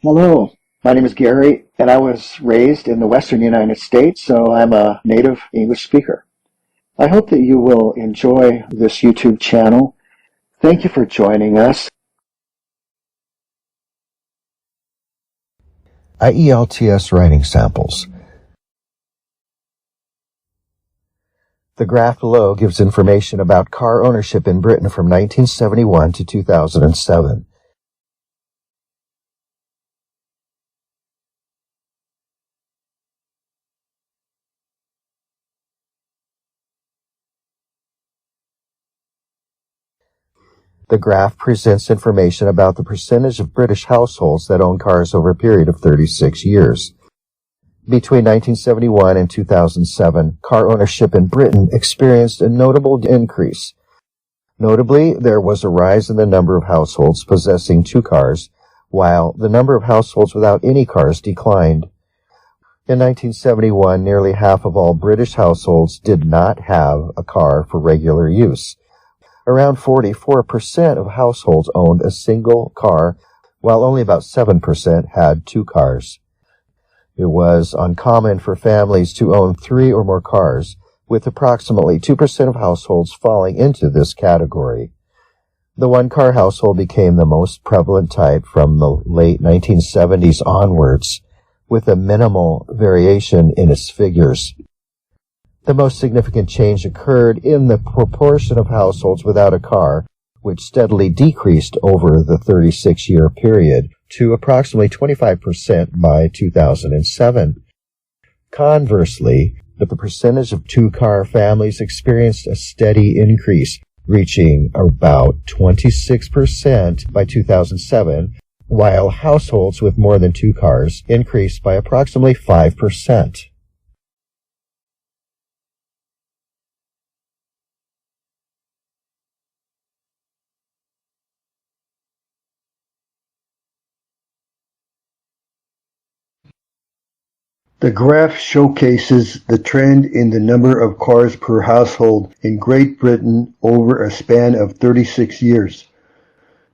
Hello, my name is Gary, and I was raised in the western United States, so I'm a native English speaker. I hope that you will enjoy this YouTube channel. Thank you for joining us. IELTS writing samples. The graph below gives information about car ownership in Britain from 1971 to 2007. The graph presents information about the percentage of British households that own cars over a period of 36 years. Between 1971 and 2007, car ownership in Britain experienced a notable increase. Notably, there was a rise in the number of households possessing 2 cars, while the number of households without any cars declined. In 1971, nearly half of all British households did not have a car for regular use. Around 44% of households owned a single car, while only about 7% had 2 cars. It was uncommon for families to own 3 or more cars, with approximately 2% of households falling into this category. The one-car household became the most prevalent type from the late 1970s onwards, with a minimal variation in its figures. The most significant change occurred in the proportion of households without a car, which steadily decreased over the 36-year period to approximately 25% by 2007. Conversely, the percentage of 2-car families experienced a steady increase, reaching about 26% by 2007, while households with more than 2 cars increased by approximately 5%. The graph showcases the trend in the number of cars per household in Great Britain over a span of 36 years.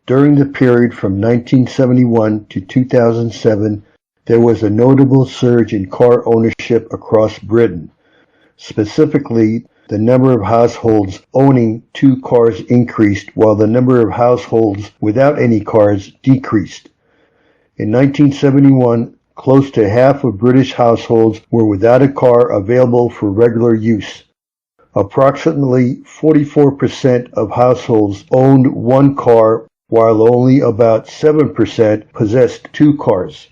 During the period from 1971 to 2007, there was a notable surge in car ownership across Britain. Specifically, the number of households owning 2 cars increased while the number of households without any cars decreased. In 1971, close to half of British households were without a car available for regular use. Approximately 44% of households owned 1 car, while only about 7% possessed 2 cars.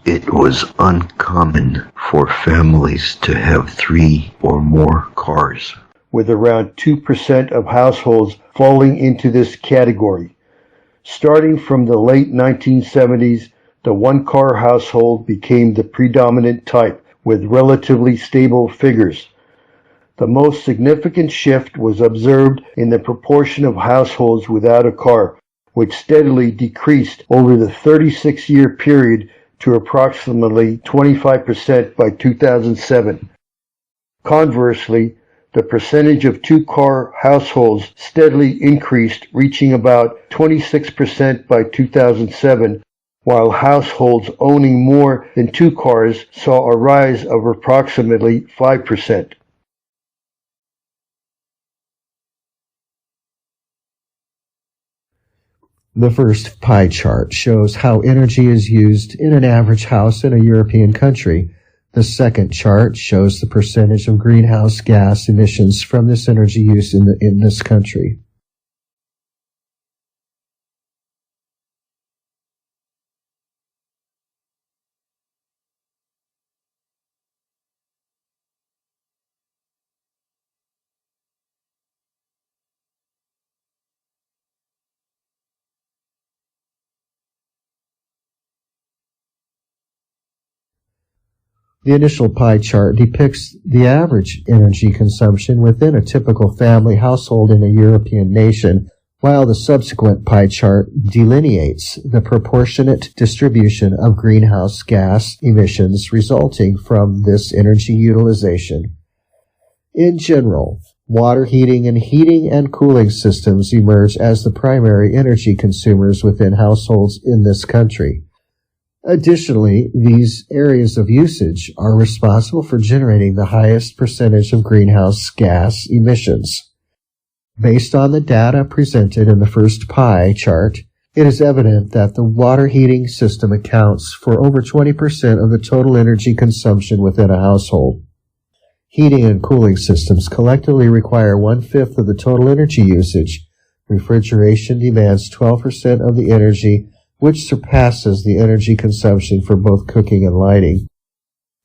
It was uncommon for families to have 3 or more cars, with around 2% of households falling into this category. Starting from the late 1970s, the 1-car household became the predominant type, with relatively stable figures. The most significant shift was observed in the proportion of households without a car, which steadily decreased over the 36-year period to approximately 25% by 2007. Conversely, the percentage of 2-car households steadily increased, reaching about 26% by 2007, while households owning more than 2 cars saw a rise of approximately 5%. The first pie chart shows how energy is used in an average house in a European country. The second chart shows the percentage of greenhouse gas emissions from this energy use in this country. The initial pie chart depicts the average energy consumption within a typical family household in a European nation, while the subsequent pie chart delineates the proportionate distribution of greenhouse gas emissions resulting from this energy utilization. In general, water heating and cooling systems emerge as the primary energy consumers within households in this country. Additionally, these areas of usage are responsible for generating the highest percentage of greenhouse gas emissions. Based on the data presented in the first pie chart, it is evident that the water heating system accounts for over 20% of the total energy consumption within a household. Heating and cooling systems collectively require 1/5 of the total energy usage. Refrigeration demands 12% of the energy, which surpasses the energy consumption for both cooking and lighting.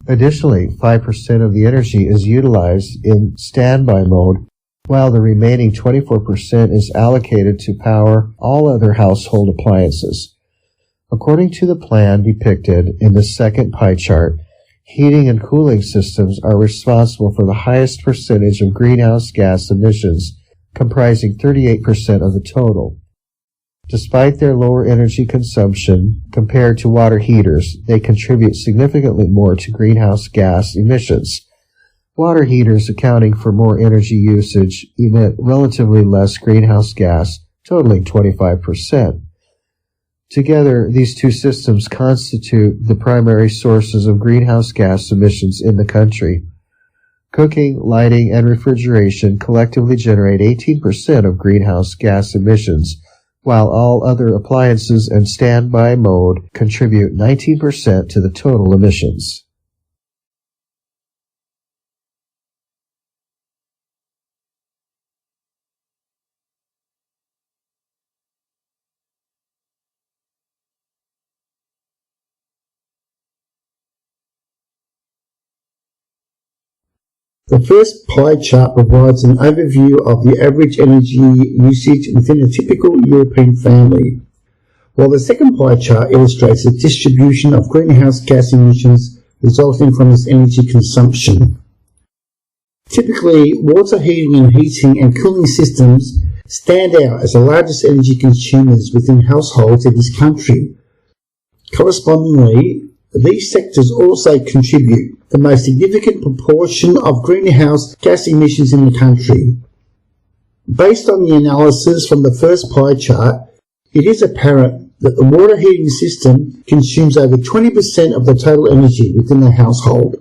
Additionally, 5% of the energy is utilized in standby mode, while the remaining 24% is allocated to power all other household appliances. According to the plan depicted in the second pie chart, heating and cooling systems are responsible for the highest percentage of greenhouse gas emissions, comprising 38% of the total. Despite their lower energy consumption compared to water heaters, they contribute significantly more to greenhouse gas emissions. Water heaters, accounting for more energy usage, emit relatively less greenhouse gas, totaling 25%. Together, these two systems constitute the primary sources of greenhouse gas emissions in the country. Cooking, lighting, and refrigeration collectively generate 18% of greenhouse gas emissions, while all other appliances and standby mode contribute 19% to the total emissions. The first pie chart provides an overview of the average energy usage within a typical European family, while the second pie chart illustrates the distribution of greenhouse gas emissions resulting from this energy consumption. Typically, water heating and cooling systems stand out as the largest energy consumers within households in this country. Correspondingly, these sectors also contribute the most significant proportion of greenhouse gas emissions in the country. Based on the analysis from the first pie chart, it is apparent that the water heating system consumes over 20% of the total energy within the household.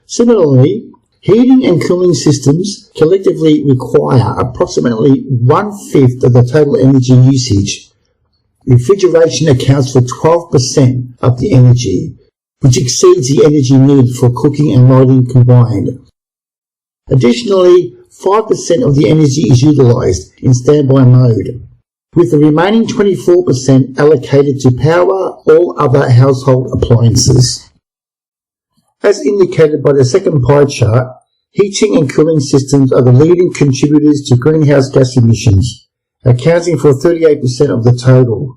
Similarly, heating and cooling systems collectively require approximately 1/5 of the total energy usage. Refrigeration accounts for 12% of the energy, which exceeds the energy needed for cooking and lighting combined. Additionally, 5% of the energy is utilized in standby mode, with the remaining 24% allocated to power all other household appliances. As indicated by the second pie chart, heating and cooling systems are the leading contributors to greenhouse gas emissions, accounting for 38% of the total.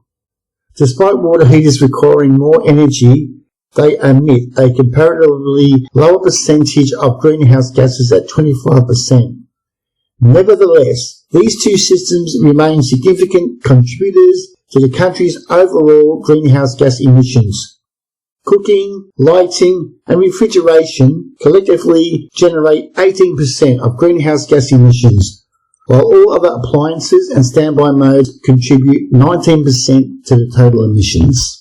Despite water heaters requiring more energy, they emit a comparatively lower percentage of greenhouse gases at 25%. Nevertheless, these two systems remain significant contributors to the country's overall greenhouse gas emissions. Cooking, lighting, and refrigeration collectively generate 18% of greenhouse gas emissions, while all other appliances and standby modes contribute 19% to the total emissions.